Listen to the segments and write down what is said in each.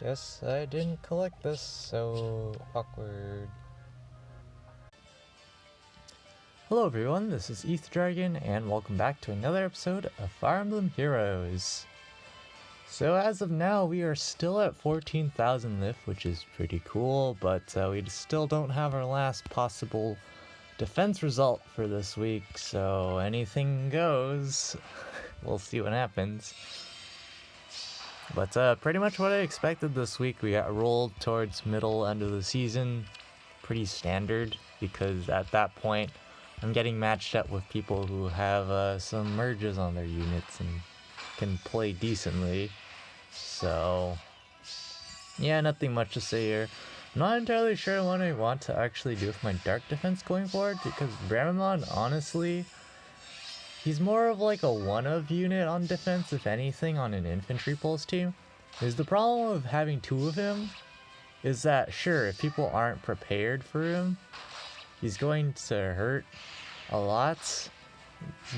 Guess I didn't collect this, so awkward. Hello everyone, this is ETH Dragon, and welcome back to another episode of Fire Emblem Heroes. So as of now, we are still at 14,000 lift, which is pretty cool, but we still don't have our last possible defense result for this week, so anything goes. We'll see what happens. But pretty much what I expected this week. We got rolled towards middle end of the season. Pretty standard, because at that point I'm getting matched up with people who have some merges on their units and can play decently. So yeah, nothing much to say here. I'm not entirely sure what I want to actually do with my dark defense going forward, because Bramamon, honestly, he's more of like a one-of unit on defense, if anything, on an infantry pulse team. Is the problem of having two of him is that, sure, if people aren't prepared for him, he's going to hurt a lot,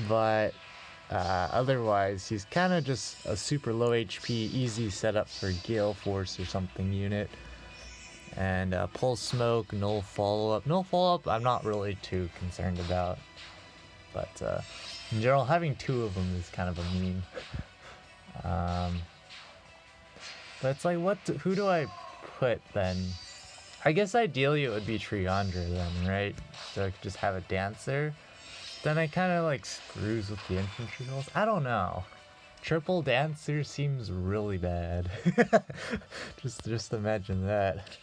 but otherwise he's kind of just a super low HP, easy setup for Gale Force or something unit. And Pulse Smoke, Null Follow-Up. Null Follow-Up I'm not really too concerned about, but in general, having two of them is kind of a meme. But it's like, who do I put then? I guess ideally it would be Triandra then, right? So I could just have a dancer. Then I kind of like screws with the infantry rolls. I don't know. Triple dancer seems really bad. just imagine that.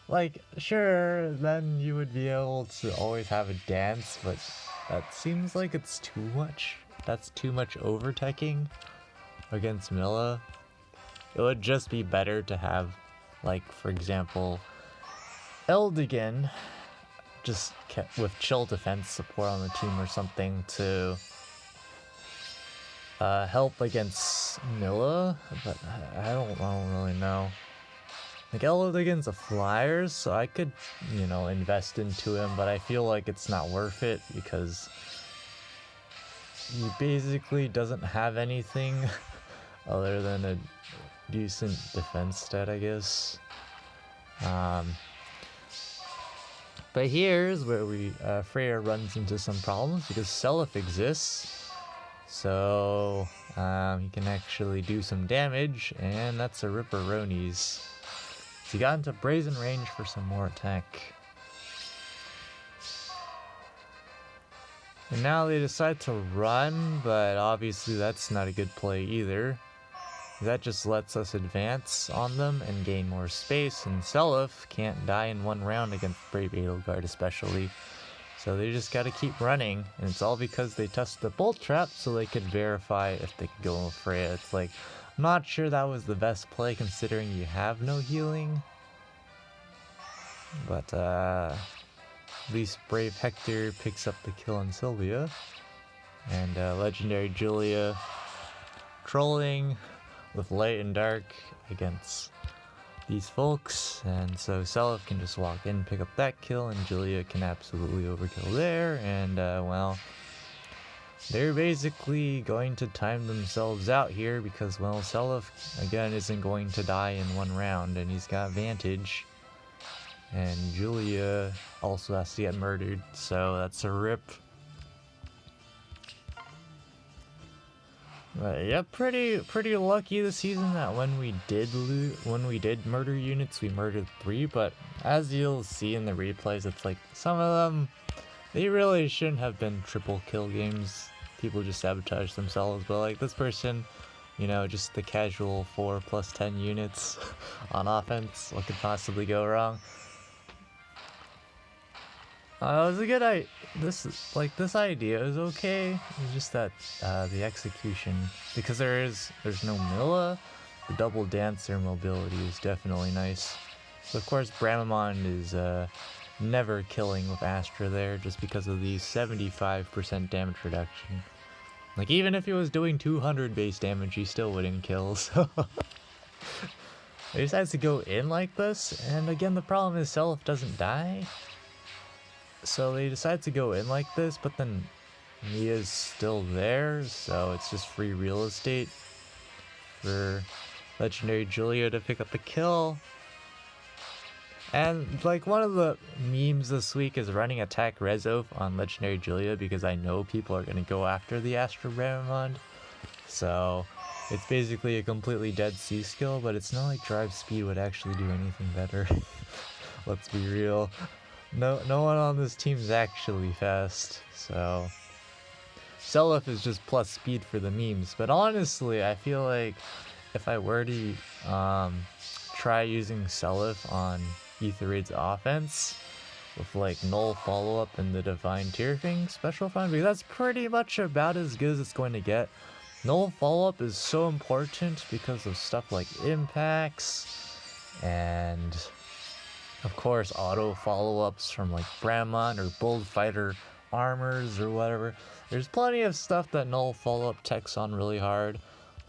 Like, sure, then you would be able to always have a dance, but that seems like it's too much. That's too much overteching against Milla. It would just be better to have, like, for example, Eldigan just kept with chill defense support on the team or something to help against Milla, but I don't really know. Like, Eldigan's a flyer, so I could, invest into him, but I feel like it's not worth it because he basically doesn't have anything other than a decent defense stat, I guess. But here's where Freya runs into some problems, because Seliph exists, so he can actually do some damage, and that's a Ripperonis. So he got into Brazen range for some more attack. And now they decide to run, but obviously that's not a good play either. That just lets us advance on them and gain more space, and Seliph can't die in one round against Brave Edelgard especially. So they just gotta keep running, and it's all because they tested the Bolt Trap so they could verify if they could go with Freya. It's like, I'm not sure that was the best play considering you have no healing. But at least Brave Hector picks up the kill on Sylvia. And Legendary Julia trolling with light and dark against these folks. And so Seliph can just walk in, pick up that kill, and Julia can absolutely overkill there. And well, they're basically going to time themselves out here because, well, Seliph, again, isn't going to die in one round, and he's got Vantage. And Julia also has to get murdered, so that's a rip. But yeah, pretty lucky this season that when we did murder units, we murdered 3. But as you'll see in the replays, it's like some of them, they really shouldn't have been triple kill games. People just sabotage themselves. But like this person, just the casual 4+10 units on offense. What could possibly go wrong? It was a good idea. This idea is okay. It's just that the execution, because there's no Milla, the double dancer mobility is definitely nice. So of course Bramamon is never killing with Astra there, just because of the 75% damage reduction. Like, even if he was doing 200 base damage, he still wouldn't kill. So he decides to go in like this, and again the problem is Seliph doesn't die. So they decide to go in like this, but then Mia's still there, so it's just free real estate for Legendary Julia to pick up the kill. And like one of the memes this week is running attack Rezo on Legendary Julia because I know people are going to go after the Astro Bramamond. So it's basically a completely dead C skill, but it's not like drive speed would actually do anything better. Let's be real. No one on this team is actually fast, so Seliph is just plus speed for the memes. But honestly, I feel like if I were to try using Seliph on Aetherid's offense with like null follow-up and the Divine Tearfing special find, because that's pretty much about as good as it's going to get. Null follow-up is so important because of stuff like impacts and of course auto follow-ups from like Bramon or Bullfighter armors or whatever. There's plenty of stuff that null follow-up techs on really hard,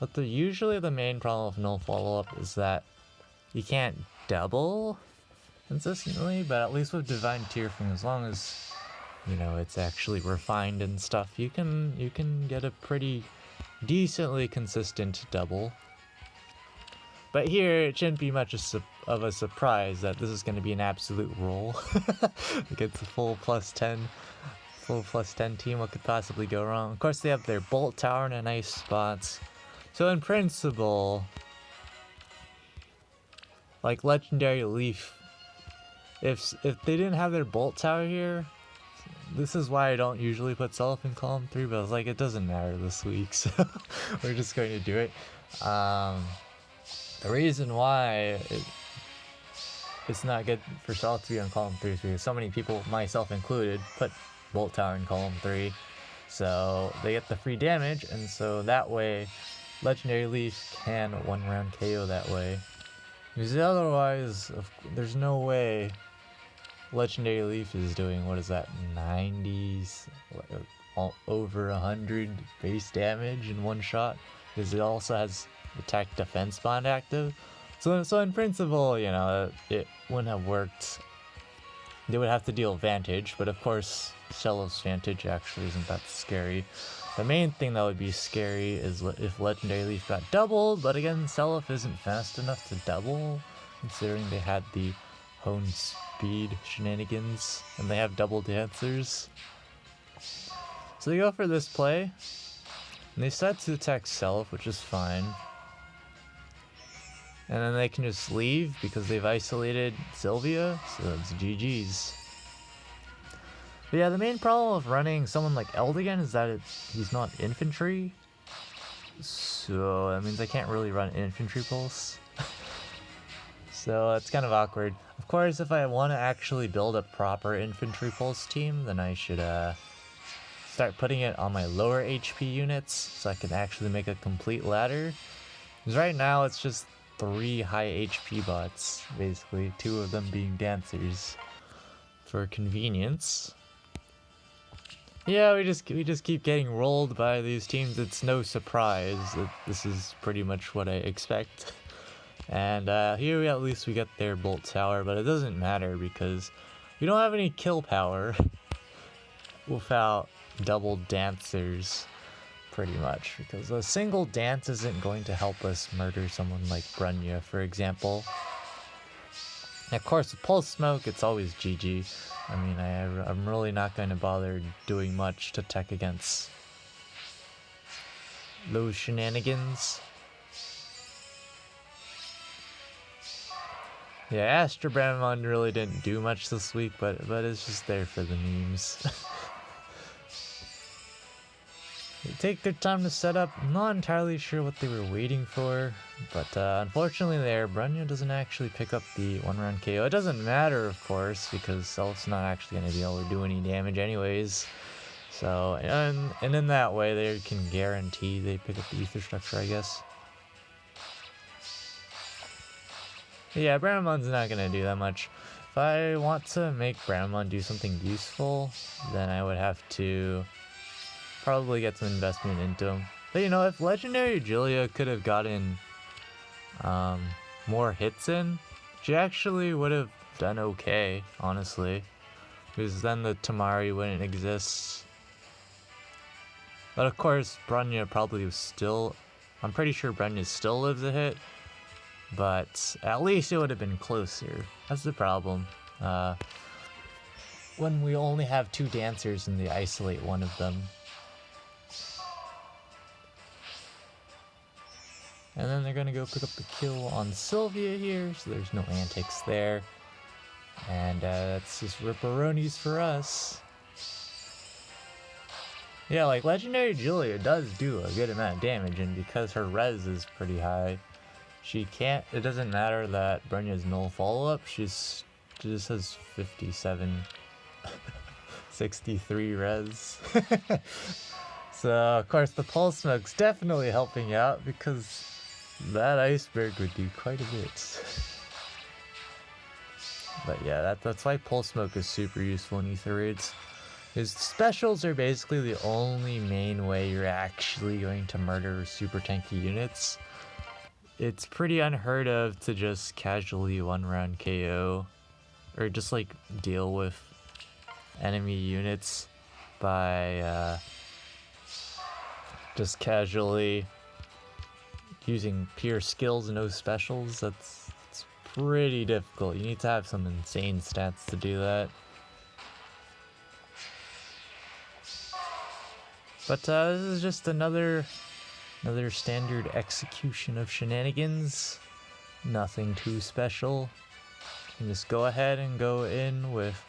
but usually the main problem with null follow-up is that you can't double consistently, but at least with Divine Tearfing, as long as you know it's actually refined and stuff, you can get a pretty decently consistent double. But here it shouldn't be much of a surprise that this is going to be an absolute roll against a full plus 10 team. What could possibly go wrong? Of course they have their Bolt Tower in a nice spots, so in principle, like Legendary Leaf, if they didn't have their Bolt Tower here, this is why I don't usually put Seliph in column 3, but I was like, it doesn't matter this week, so we're just going to do it. The reason why it's not good for Seliph to be on column 3 is because so many people, myself included, put Bolt Tower in column 3, so they get the free damage, and so that way Legendary Leaf can one-round KO that way. Because otherwise, there's no way Legendary Leaf is doing, what is that, 90s, over 100 base damage in one shot, because it also has attack defense bond active. So in principle, you know, it wouldn't have worked. They would have to deal Vantage, but of course Seliph's Vantage actually isn't that scary. The main thing that would be scary is if Legendary Leaf got doubled, but again, Seliph isn't fast enough to double, considering they had the Hone Speed shenanigans, and they have double dancers. So they go for this play, and they decide to attack Seliph, which is fine. And then they can just leave because they've isolated Sylvia, so it's GG's. But yeah, the main problem with running someone like Eldigan is that he's not infantry, so that means I can't really run infantry pulse. So it's kind of awkward. Of course, if I want to actually build a proper infantry pulse team, then I should start putting it on my lower HP units so I can actually make a complete ladder. Because right now it's just 3 high HP bots, basically, 2 of them being dancers for convenience. Yeah, we just keep getting rolled by these teams. It's no surprise that this is pretty much what I expect. And here at least we get their Bolt Tower, but it doesn't matter because we don't have any kill power without double dancers, pretty much, because a single dance isn't going to help us murder someone like Brunya, for example. And of course, with Pulse Smoke, it's always GG. I mean, I'm really not going to bother doing much to tech against those shenanigans. Yeah, Astro Bramamon really didn't do much this week, but it's just there for the memes. They take their time to set up. I'm not entirely sure what they were waiting for, but unfortunately there, Brunya doesn't actually pick up the one-round KO. It doesn't matter, of course, because Selph's not actually going to be able to do any damage anyways. So, and in that way, they can guarantee they pick up the Ether Structure, I guess. But yeah, Bramamon's not going to do that much. If I want to make Bramamon do something useful, then I would have to probably get some investment into him. But you know, if Legendary Julia could have gotten more hits in, she actually would have done okay, honestly. Because then the Tamari wouldn't exist. But of course, Brunya probably was still... I'm pretty sure Brunya still lives a hit. but at least it would have been closer. That's the problem. When we only have 2 dancers and they isolate one of them. And then they're gonna go pick up the kill on Sylvia here, so there's no antics there. And that's just ripperonis for us. Yeah, like Legendary Julia does do a good amount of damage, and because her res is pretty high, she can't, it doesn't matter that Brenya's null follow-up, she just has 57, 63 res. So, of course, the Pulse Smoke's definitely helping out, because that iceberg would do quite a bit. But yeah, that's why Pulse Smoke is super useful in Ether Raids. His specials are basically the only main way you're actually going to murder super tanky units. It's pretty unheard of to just casually 1-round KO, or just like deal with enemy units by just casually using pure skills and no specials. It's pretty difficult. You need to have some insane stats to do that. But this is just another standard execution of shenanigans. Nothing too special. You can just go ahead and go in with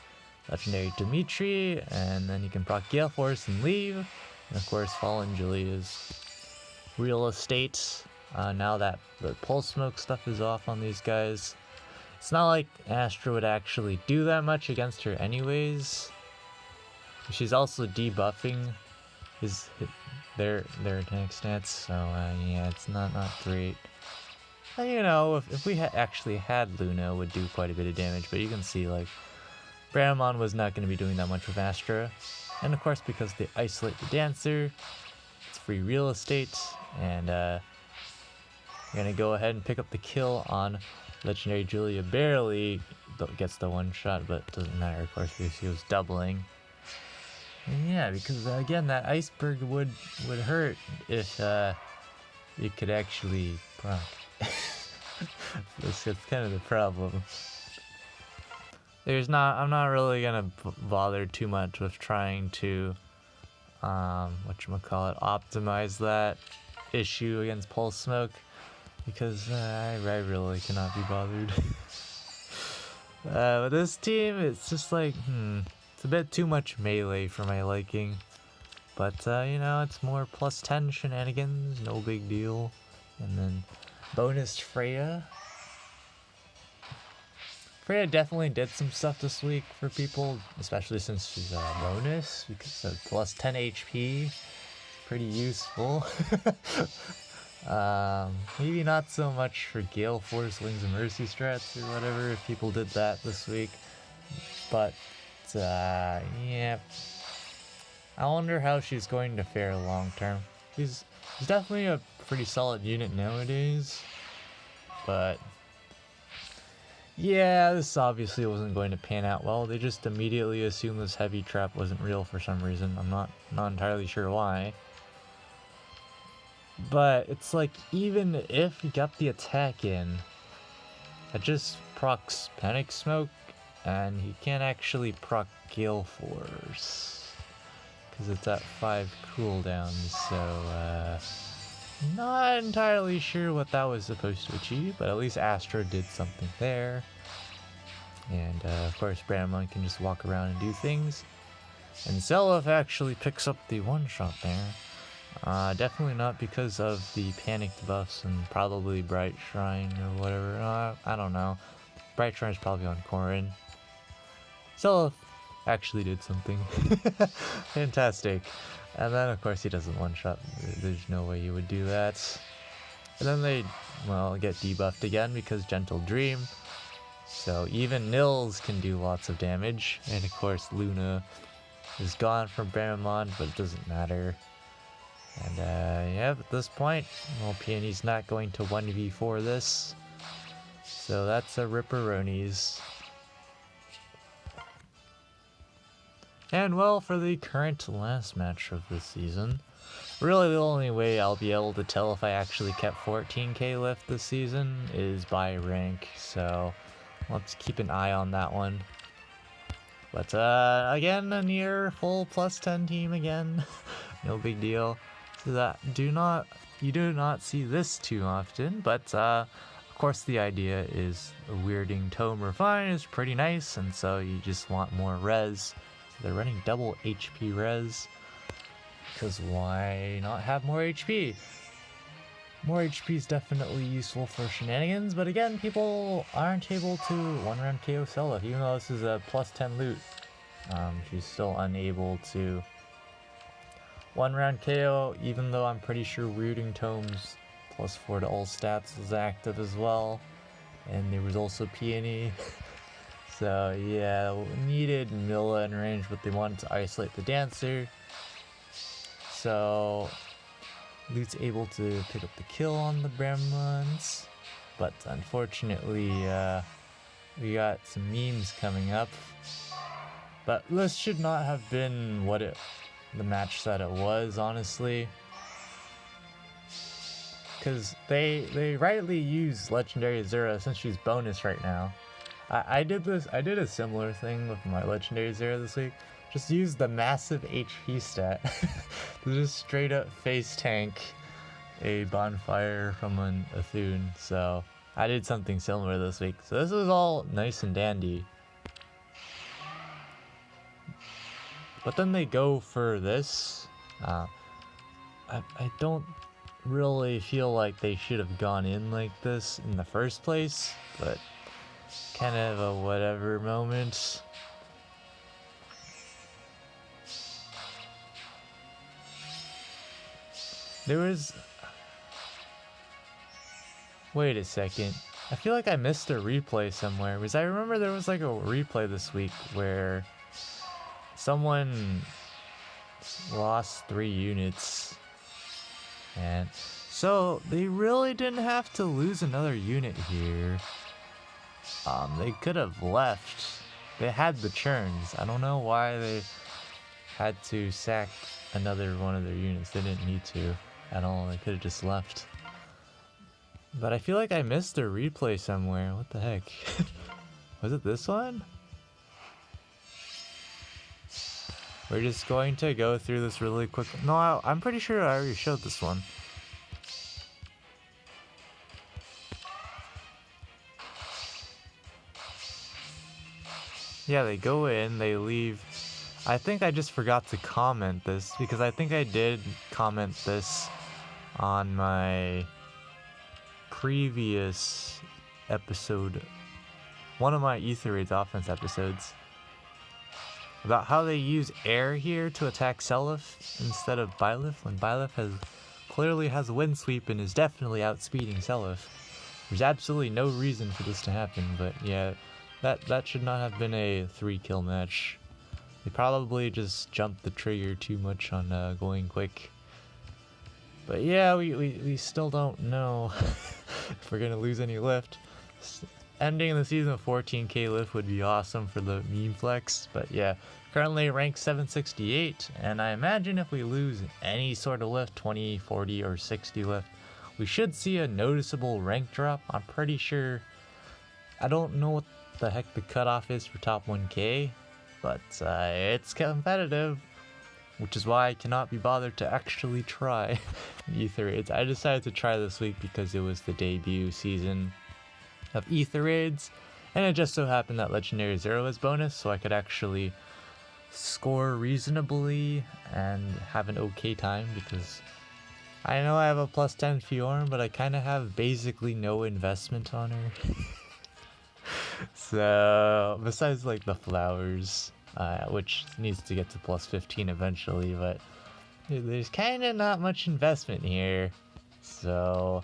Legendary Dimitri, and then you can proc Gale Force and leave. And of course, Fallen Julia's real estate. Now that the Pulse Smoke stuff is off on these guys, it's not like Astra would actually do that much against her anyways. She's also debuffing their attack stats, so yeah, it's not great. You know, if we actually had Luna, it would do quite a bit of damage, but you can see like Bramon was not going to be doing that much with Astra, and of course because they isolate the dancer, it's free real estate, and you're gonna go ahead and pick up the kill on Legendary Julia. Barely gets the 1-shot, but it doesn't matter, of course, because he was doubling. And yeah, because again, that iceberg would hurt if you could actually proc. That's kind of the problem. I'm not really gonna bother too much with trying to optimize that issue against Pulse Smoke, because I really cannot be bothered. With this team, it's just like, it's a bit too much melee for my liking. But, you know, it's more +10 shenanigans, no big deal. And then bonus Freya. Freya definitely did some stuff this week for people, especially since she's a bonus, because of +10 HP. Pretty useful. Maybe not so much for Gale Force, Wings of Mercy strats or whatever, if people did that this week. But, yeah. I wonder how she's going to fare long term. She's definitely a pretty solid unit nowadays. But, yeah, this obviously wasn't going to pan out well. They just immediately assumed this heavy trap wasn't real for some reason. I'm not entirely sure why. But it's like, even if you got the attack in, it just procs Panic Smoke, and he can't actually proc Gale Force, because it's at 5 cooldowns, so not entirely sure what that was supposed to achieve, but at least Astra did something there. And of course Bramon can just walk around and do things. And Zelef actually picks up the 1-shot there. Definitely not because of the panicked buffs and probably Bright Shrine or whatever. I don't know. Bright Shrine's probably on Corrin. Zelef actually did something. Fantastic. And then of course he doesn't 1-shot. There's no way he would do that. And then they, well, get debuffed again because Gentle Dream. So even Nils can do lots of damage. And of course Luna is gone from Bramon, but it doesn't matter. And yeah, at this point, well, Peony's not going to 1v4 this. So that's a Ripperonis. And well, for the current last match of this season, Really, the only way I'll be able to tell if I actually kept 14k lift this season is by rank, so let's keep an eye on that one. But again, a near full plus 10 team again. No big deal. So that you do not see this too often, but of course the idea is a weirding tome refine is pretty nice, and so you just want more res. So they're running double HP res, because why not have more HP? More HP is definitely useful for shenanigans, but again, people aren't able to 1-round KO Seliph, even though this is a plus 10 loot. She's still unable to 1-round KO, even though I'm pretty sure Weirding Tomes plus 4 to all stats was active as well. And there was also Peony. So yeah, needed Milla in range, but they wanted to isolate the Dancer. So Loot's able to pick up the kill on the Bremlins, but unfortunately we got some memes coming up. But this should not have been the match that it was, honestly, because they rightly use Legendary Zero since she's bonus right now. I did a similar thing with my Legendary Zero this week. Just use the massive HP stat to just straight up face tank a bonfire from an Athun. So I did something similar this week. So this was all nice and dandy. But then they go for this. I don't really feel like they should have gone in like this in the first place, but kind of a whatever moment. Wait a second. I feel like I missed a replay somewhere, because I remember there was like a replay this week where someone lost 3 units, and so they really didn't have to lose another unit here. They could have left. They had the churns. I don't know why they had to sack another one of their units. They didn't need to at all. They could have just left. But I feel like I missed a replay somewhere. What the heck? Was it this one? We're just going to go through this really quick. No, I'm pretty sure I already showed this one. Yeah, they go in, they leave. I think I just forgot to comment this, because I think I did comment this on my previous episode, one of my Ether Raids offense episodes, about how they use air here to attack Seliph instead of Byleth, when Byleth clearly has a wind sweep and is definitely outspeeding Seliph. There's absolutely no reason for this to happen, but yeah, that should not have been a 3-kill match. They probably just jumped the trigger too much on going quick. But yeah, we still don't know if we're gonna lose any lift. Ending the season with 14k lift would be awesome for the meme flex, but yeah, currently ranked 768, and I imagine if we lose any sort of lift, 20, 40, or 60 lift, we should see a noticeable rank drop. I'm pretty sure, I don't know what the heck the cutoff is for top 1k, but it's competitive, which is why I cannot be bothered to actually try Ether Raids. I decided to try this week because it was the debut season of Ether Raids, and it just so happened that Legendary Zero was bonus, so I could actually score reasonably and have an okay time, because I know I have a plus 10 Fjorm, but I kind of have basically no investment on her. So, besides like the flowers, which needs to get to plus 15 eventually, but there's kind of not much investment here. So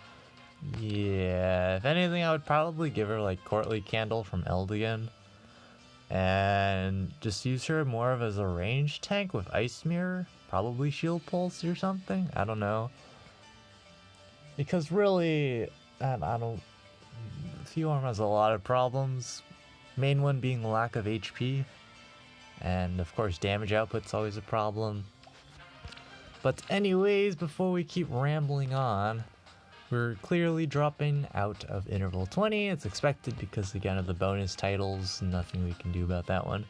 yeah, if anything, I would probably give her like Courtly Candle from Eldigan and just use her more of as a range tank with Ice Mirror, probably Shield Pulse or something, I don't know, because really I don't, Fjorm has a lot of problems, main one being lack of HP, and of course damage output's always a problem. But anyways, before we keep rambling on, we're clearly dropping out of Interval 20. It's expected because, again, of the bonus titles. Nothing we can do about that one.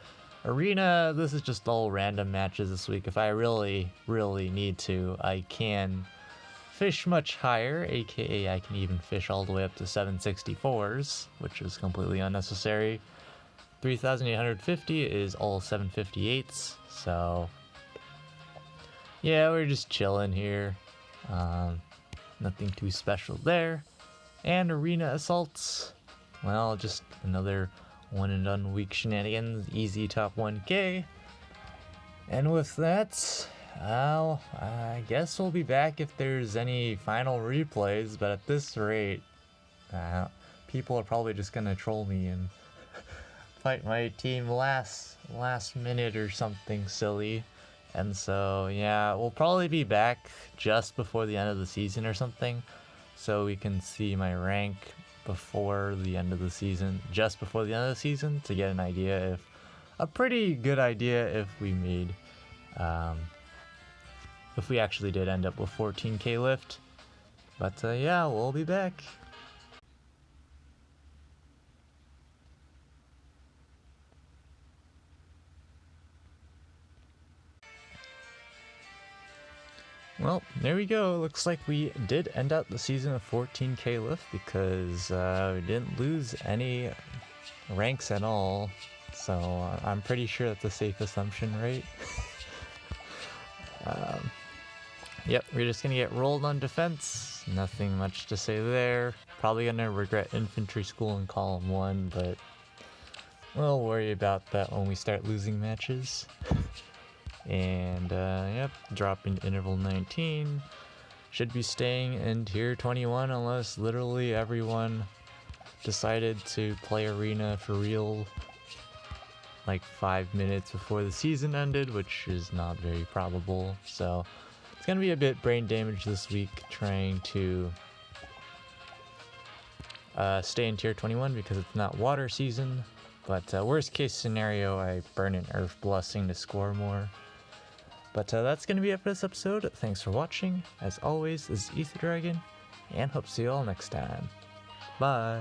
Arena, this is just all random matches this week. If I really need to, I can fish much higher, aka I can even fish all the way up to 764s, which is completely unnecessary. 3,850 is all 758s, so yeah, we're just chilling here. Nothing too special there. And Arena Assaults, well, just another one and done week shenanigans, easy top 1k. And with that, well, I guess we'll be back if there's any final replays, but at this rate, people are probably just gonna troll me and fight my team last minute or something silly. And so, yeah, we'll probably be back just before the end of the season or something, so we can see my rank before the end of the season, just before the end of the season, to get an idea, if a pretty good idea if we made, if we actually did end up with 14k lift. But yeah, we'll be back. Well, there we go. Looks like we did end out the season of 14k lift because we didn't lose any ranks at all. So I'm pretty sure that's a safe assumption, right? Yep, we're just gonna get rolled on defense. Nothing much to say there. Probably gonna regret infantry school in column 1, but we'll worry about that when we start losing matches. And yep, dropping interval 19. Should be staying in tier 21 unless literally everyone decided to play arena for real like 5 minutes before the season ended, which is not very probable. So it's gonna be a bit brain damage this week trying to stay in tier 21 because it's not water season. But worst case scenario, I burn an Earth Blessing to score more. But that's going to be it for this episode. Thanks for watching. As always, this is Ether Dragon, and hope to see you all next time. Bye!